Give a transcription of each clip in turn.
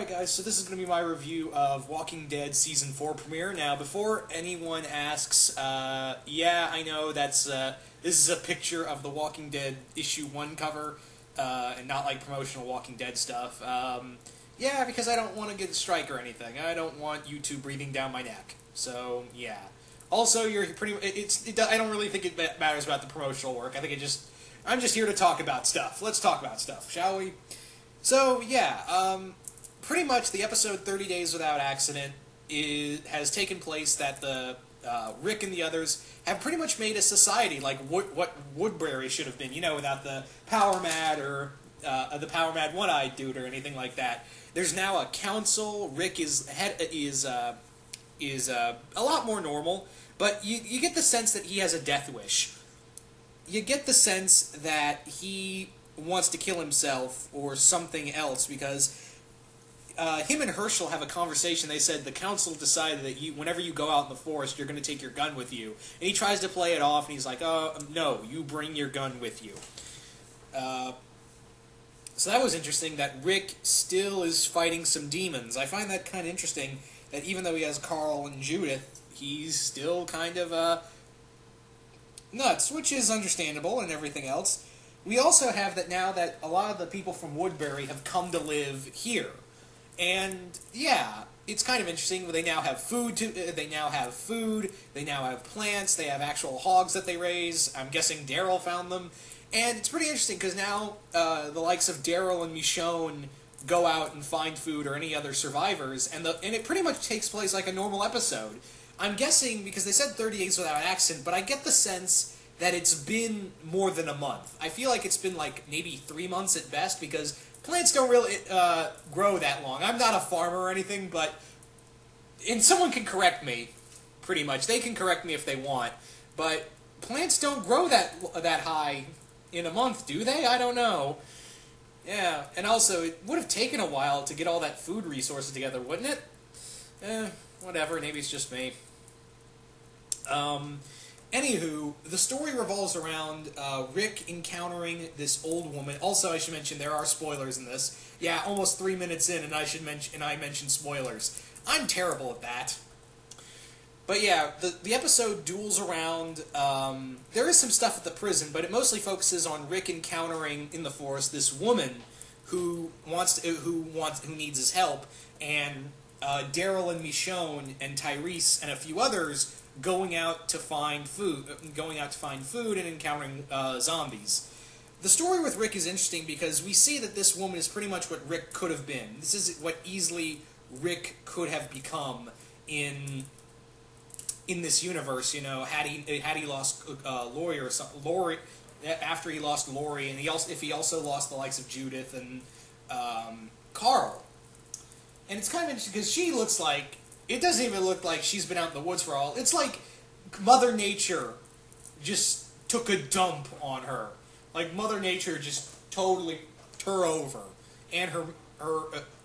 Alright guys, so this is going to be my review of Walking Dead Season 4 premiere. Now, before anyone asks, yeah, I know this is a picture of the Walking Dead Issue 1 cover, and not like promotional Walking Dead stuff. Yeah, because I don't want to get a strike or anything. I don't want YouTube breathing down my neck. So, yeah. Also, you're pretty, I don't really think it matters about the promotional work. I think I'm just here to talk about stuff. Let's talk about stuff, shall we? So, yeah, pretty much the episode 30 Days Without Accident has taken place that the Rick and the others have pretty much made a society like what Woodbury should have been, you know, without the Power Mad or the Power Mad One-Eyed dude or anything like that. There's now a council. Rick is a lot more normal, but you get the sense that he has a death wish. You get the sense that he wants to kill himself or something else because him and Herschel have a conversation. They said the council decided that whenever you go out in the forest, you're going to take your gun with you. And he tries to play it off, and he's like, oh, no, you bring your gun with you. So that was interesting that Rick still is fighting some demons. I find that kind of interesting that even though he has Carl and Judith, he's still kind of nuts, which is understandable and everything else. We also have that now that a lot of the people from Woodbury have come to live here. And, yeah, it's kind of interesting. They now have food. They now have plants, they have actual hogs that they raise. I'm guessing Daryl found them. And it's pretty interesting because now the likes of Daryl and Michonne go out and find food or any other survivors, and it pretty much takes place like a normal episode. I'm guessing, because they said 30 Days Without Accident, but I get the sense that it's been more than a month. I feel like it's been like maybe 3 months at best, because plants don't really grow that long. I'm not a farmer or anything, and someone can correct me, pretty much. They can correct me if they want, but plants don't grow that high in a month, do they? I don't know. Yeah, and also, it would have taken a while to get all that food resources together, wouldn't it? Whatever, maybe it's just me. Anywho, the story revolves around Rick encountering this old woman. Also, I should mention, there are spoilers in this. Yeah, almost 3 minutes in, and I mentioned spoilers. I'm terrible at that. But yeah, the episode duels around. There is some stuff at the prison, but it mostly focuses on Rick encountering in the forest this woman who needs his help, and Daryl and Michonne and Tyrese and a few others going out to find food and encountering zombies. The story with Rick is interesting because we see that this woman is pretty much what Rick could have been. This is what easily Rick could have become in this universe, you know, had he lost Lori or something, after he lost Lori, and if he also lost the likes of Judith and Carl. And it's kind of interesting because she looks like, it doesn't even look like she's been out in the woods for all. It's like Mother Nature just took a dump on her. Like Mother Nature just totally tore over, and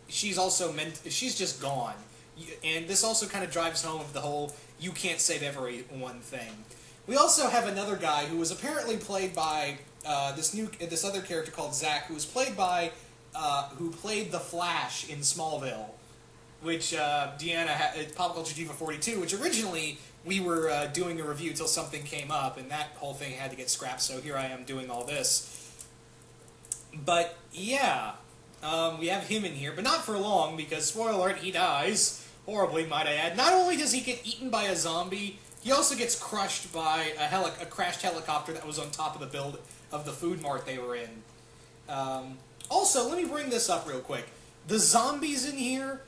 she's just gone. And this also kind of drives home of the whole you can't save everyone thing. We also have another guy who was apparently played by this other character called Zach, who was played by who played the Flash in Smallville, which Deanna Pop Culture Diva 42, which originally we were doing a review till something came up, and that whole thing had to get scrapped. So here I am doing all this. But yeah, we have him in here, but not for long because spoiler alert, he dies. Horribly, might I add. Not only does he get eaten by a zombie, he also gets crushed by a crashed helicopter that was on top of the food mart they were in. Also, let me bring this up real quick. The zombies in here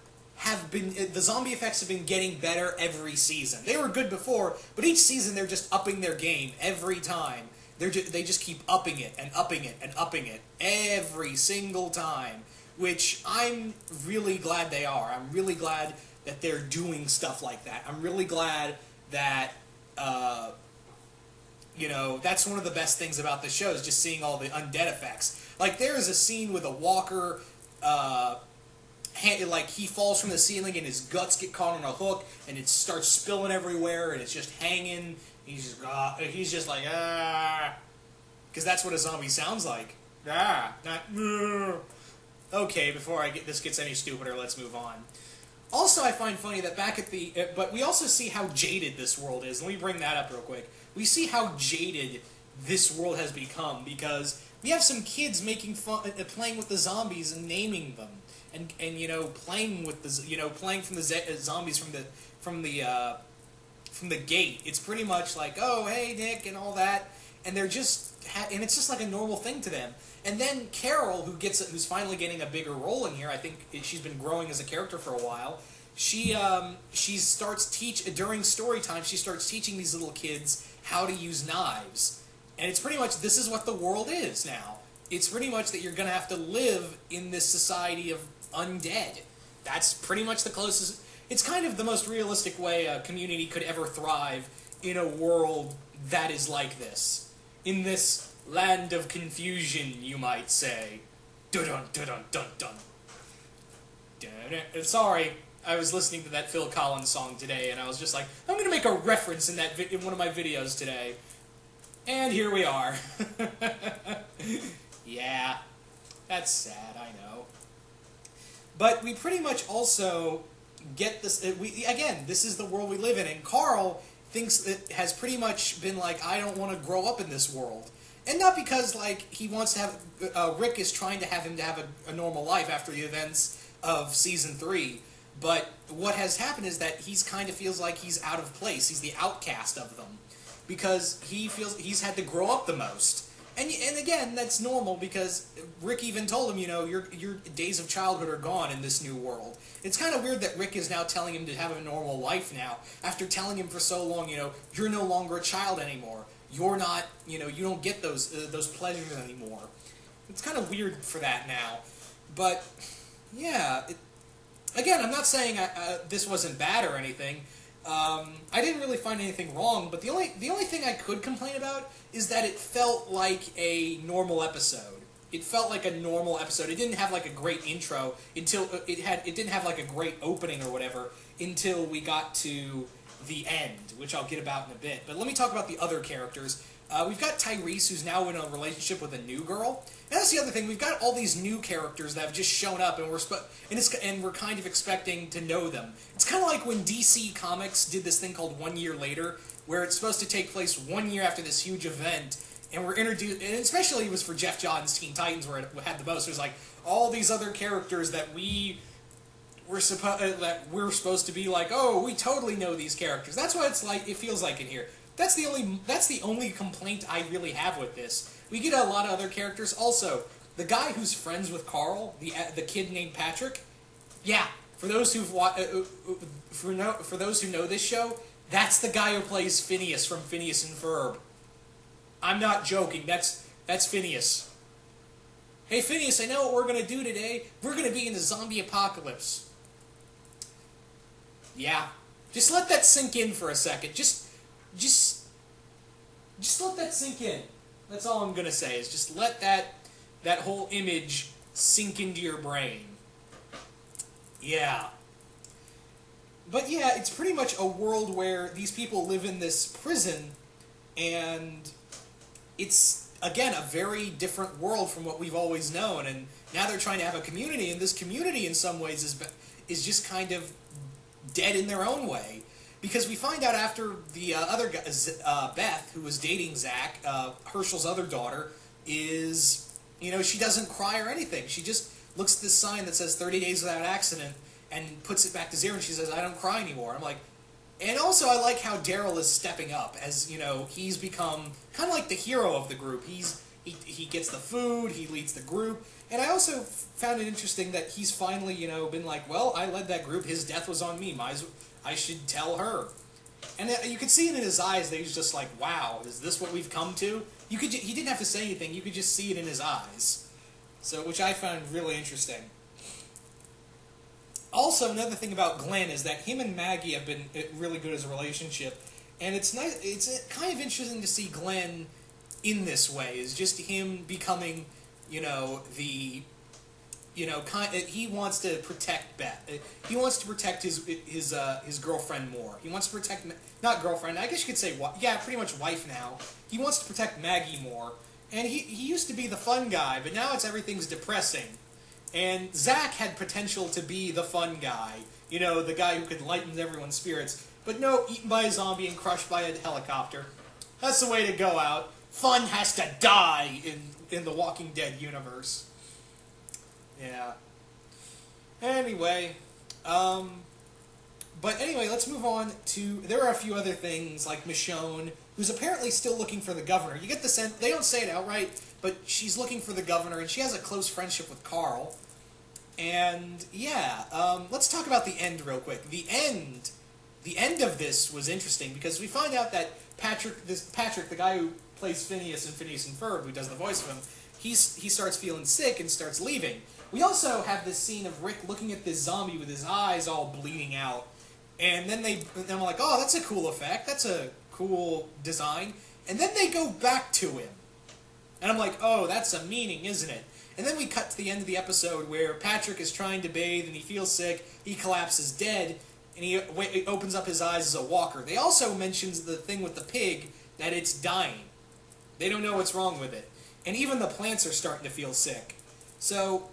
the zombie effects have been getting better every season. They were good before, but each season they're just upping their game every time. They just keep upping it and upping it and upping it every single time, which I'm really glad they are. I'm really glad that they're doing stuff like that. I'm really glad that, that's one of the best things about the show is just seeing all the undead effects. Like, there is a scene with a walker, he falls from the ceiling and his guts get caught on a hook and it starts spilling everywhere and it's just hanging. He's just like, ah. Because that's what a zombie sounds like. Ah, not, Okay, before this gets any stupider, let's move on. Also, I find funny that back at the... but we also see how jaded this world is. Let me bring that up real quick. We see how jaded this world has become, because we have some kids making fun, playing with the zombies and naming them, and you know, playing with the, you know, playing from the zombies from the gate. It's pretty much like, oh, hey, Nick, and all that, and they're just, and it's just like a normal thing to them. And then Carol, who's finally getting a bigger role in here, I think she's been growing as a character for a while. She starts during story time. She starts teaching these little kids how to use knives, and it's pretty much, this is what the world is now. It's pretty much that you're gonna have to live in this society of undead. That's pretty much the closest. It's kind of the most realistic way a community could ever thrive in a world that is like this. In this land of confusion, you might say. Dun dun dun dun dun. Sorry, I was listening to that Phil Collins song today, and I was just like, I'm going to make a reference in in one of my videos today. And here we are. Yeah, that's sad, I know. But we pretty much also get this... again, this is the world we live in, and Carl thinks it has pretty much been like, I don't want to grow up in this world. And not because, like, he wants to have... Rick is trying to have him to have a normal life after the events of Season 3. But what has happened is that he's kind of feels like he's out of place. He's the outcast of them. Because he feels he's had to grow up the most. And again, that's normal, because Rick even told him, you know, your days of childhood are gone in this new world. It's kind of weird that Rick is now telling him to have a normal life now, after telling him for so long, you know, you're no longer a child anymore. You're not, you know, you don't get those pleasures anymore. It's kind of weird for that now. But, yeah, again, I'm not saying this wasn't bad or anything. I didn't really find anything wrong, but the only thing I could complain about is that it felt like a normal episode. It felt like a normal episode. It didn't have like a great intro until it didn't have like a great opening or whatever until we got to the end, which I'll get about in a bit. But let me talk about the other characters. We've got Tyrese, who's now in a relationship with a new girl. And that's the other thing. We've got all these new characters that have just shown up, and we're kind of expecting to know them. It's kind of like when DC Comics did this thing called 1 Year Later, where it's supposed to take place 1 year after this huge event, and we're introduced, and especially it was for Jeff Johns' Teen Titans, where it had the most. It was like all these other characters that we're supposed to be like, oh, we totally know these characters. That's what it feels like in here. That's the only complaint I really have with this. We get a lot of other characters. Also, the guy who's friends with Carl, the kid named Patrick. Yeah, for those who know this show, that's the guy who plays Phineas from Phineas and Ferb. I'm not joking. That's Phineas. Hey Phineas, I know what we're gonna do today. We're gonna be in the zombie apocalypse. Yeah, just let that sink in for a second. Just let that sink in. That's all I'm gonna say, is just let that whole image sink into your brain. Yeah. But yeah, it's pretty much a world where these people live in this prison, and it's, again, a very different world from what we've always known, and now they're trying to have a community, and this community in some ways is just kind of dead in their own way. Because we find out after the other guy, Beth, who was dating Zach, Herschel's other daughter, is, you know, she doesn't cry or anything. She just looks at this sign that says 30 days without accident and puts it back to zero, and she says, I don't cry anymore. I'm like, and also I like how Daryl is stepping up, as, you know, he's become kind of like the hero of the group. He gets the food, he leads the group, and I also found it interesting that he's finally, you know, been like, well, I led that group, his death was on me, I should tell her. And you could see it in his eyes that he was just like, wow, is this what we've come to? He didn't have to say anything, you could just see it in his eyes. So, which I found really interesting. Also, another thing about Glenn is that him and Maggie have been really good as a relationship, and it's nice. It's kind of interesting to see Glenn in this way. Is just him becoming, you know, he wants to protect Beth. He wants to protect his girlfriend more. He wants to protect, not girlfriend, I guess you could say, yeah, pretty much wife now. He wants to protect Maggie more. And he used to be the fun guy, but now everything's depressing. And Zack had potential to be the fun guy, you know, the guy who could lighten everyone's spirits. But no, eaten by a zombie and crushed by a helicopter. That's the way to go out. Fun has to die in the Walking Dead universe. Yeah. Anyway, but anyway, let's move on to... There are a few other things, like Michonne, who's apparently still looking for the governor. You get the sense... They don't say it outright, but she's looking for the governor, and she has a close friendship with Carl. And, yeah, let's talk about the end real quick. The end of this was interesting, because we find out that Patrick, the guy who plays Phineas in Phineas and Ferb, who does the voice of him, he starts feeling sick and starts leaving. We also have this scene of Rick looking at this zombie with his eyes all bleeding out. And then I'm like, oh, that's a cool effect. That's a cool design. And then they go back to him. And I'm like, oh, that's a meaning, isn't it? And then we cut to the end of the episode where Patrick is trying to bathe and he feels sick. He collapses dead. And he opens up his eyes as a walker. They also mentions the thing with the pig, that it's dying. They don't know what's wrong with it. And even the plants are starting to feel sick. So...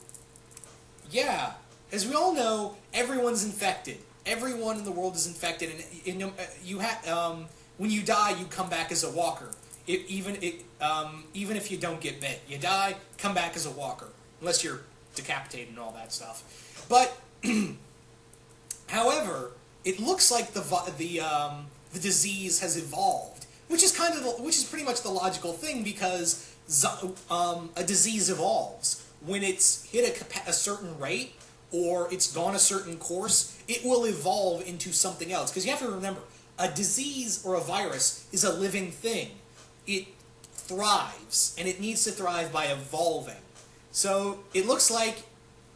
yeah, as we all know, everyone's infected. Everyone in the world is infected, and when you die, you come back as a walker. Even if you don't get bit, you die, come back as a walker, unless you're decapitated and all that stuff. But, however, it looks like the disease has evolved, which is pretty much the logical thing, because a disease evolves. When it's hit a certain rate, or it's gone a certain course, it will evolve into something else. Because you have to remember, a disease or a virus is a living thing. It thrives, and it needs to thrive by evolving. So it looks like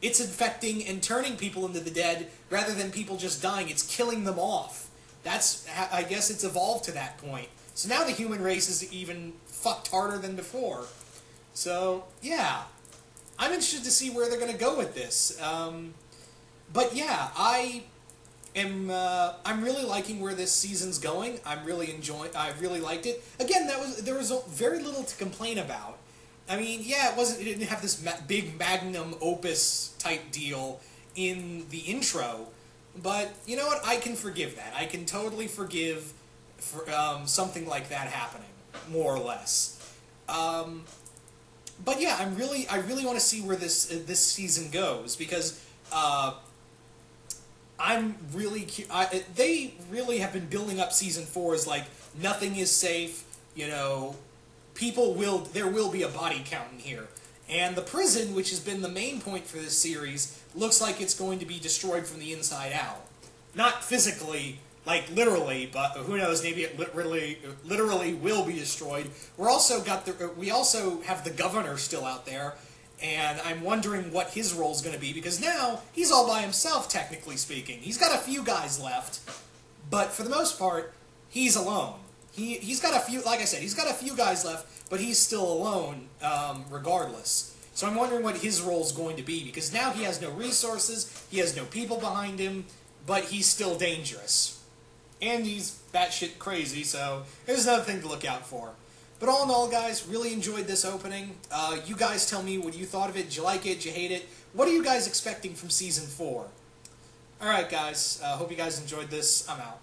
it's infecting and turning people into the dead, rather than people just dying. It's killing them off. I guess it's evolved to that point. So now the human race is even fucked harder than before. So, yeah. I'm interested to see where they're going to go with this. But yeah, I'm really liking where this season's going. I really liked it. Again, there was very little to complain about. I mean, yeah, it didn't have this big magnum opus type deal in the intro, but you know what? I can forgive that. I can totally forgive something like that happening, more or less. But yeah, I really want to see where this season goes, because they really have been building up season 4 as like nothing is safe. You know, there will be a body count in here, and the prison, which has been the main point for this series, looks like it's going to be destroyed from the inside out. Not physically. Like, literally, but who knows, maybe it literally will be destroyed. We also have the governor still out there, and I'm wondering what his role is going to be, because now he's all by himself, technically speaking. He's got a few guys left, but for the most part, he's alone. He's got a few, like I said, he's got a few guys left, but he's still alone, regardless. So I'm wondering what his role is going to be, because now he has no resources, he has no people behind him, but he's still dangerous. And he's batshit crazy, so there's another thing to look out for. But all in all, guys, really enjoyed this opening. You guys tell me what you thought of it. Did you like it? Did you hate it? What are you guys expecting from Season 4? Alright, guys. Hope you guys enjoyed this. I'm out.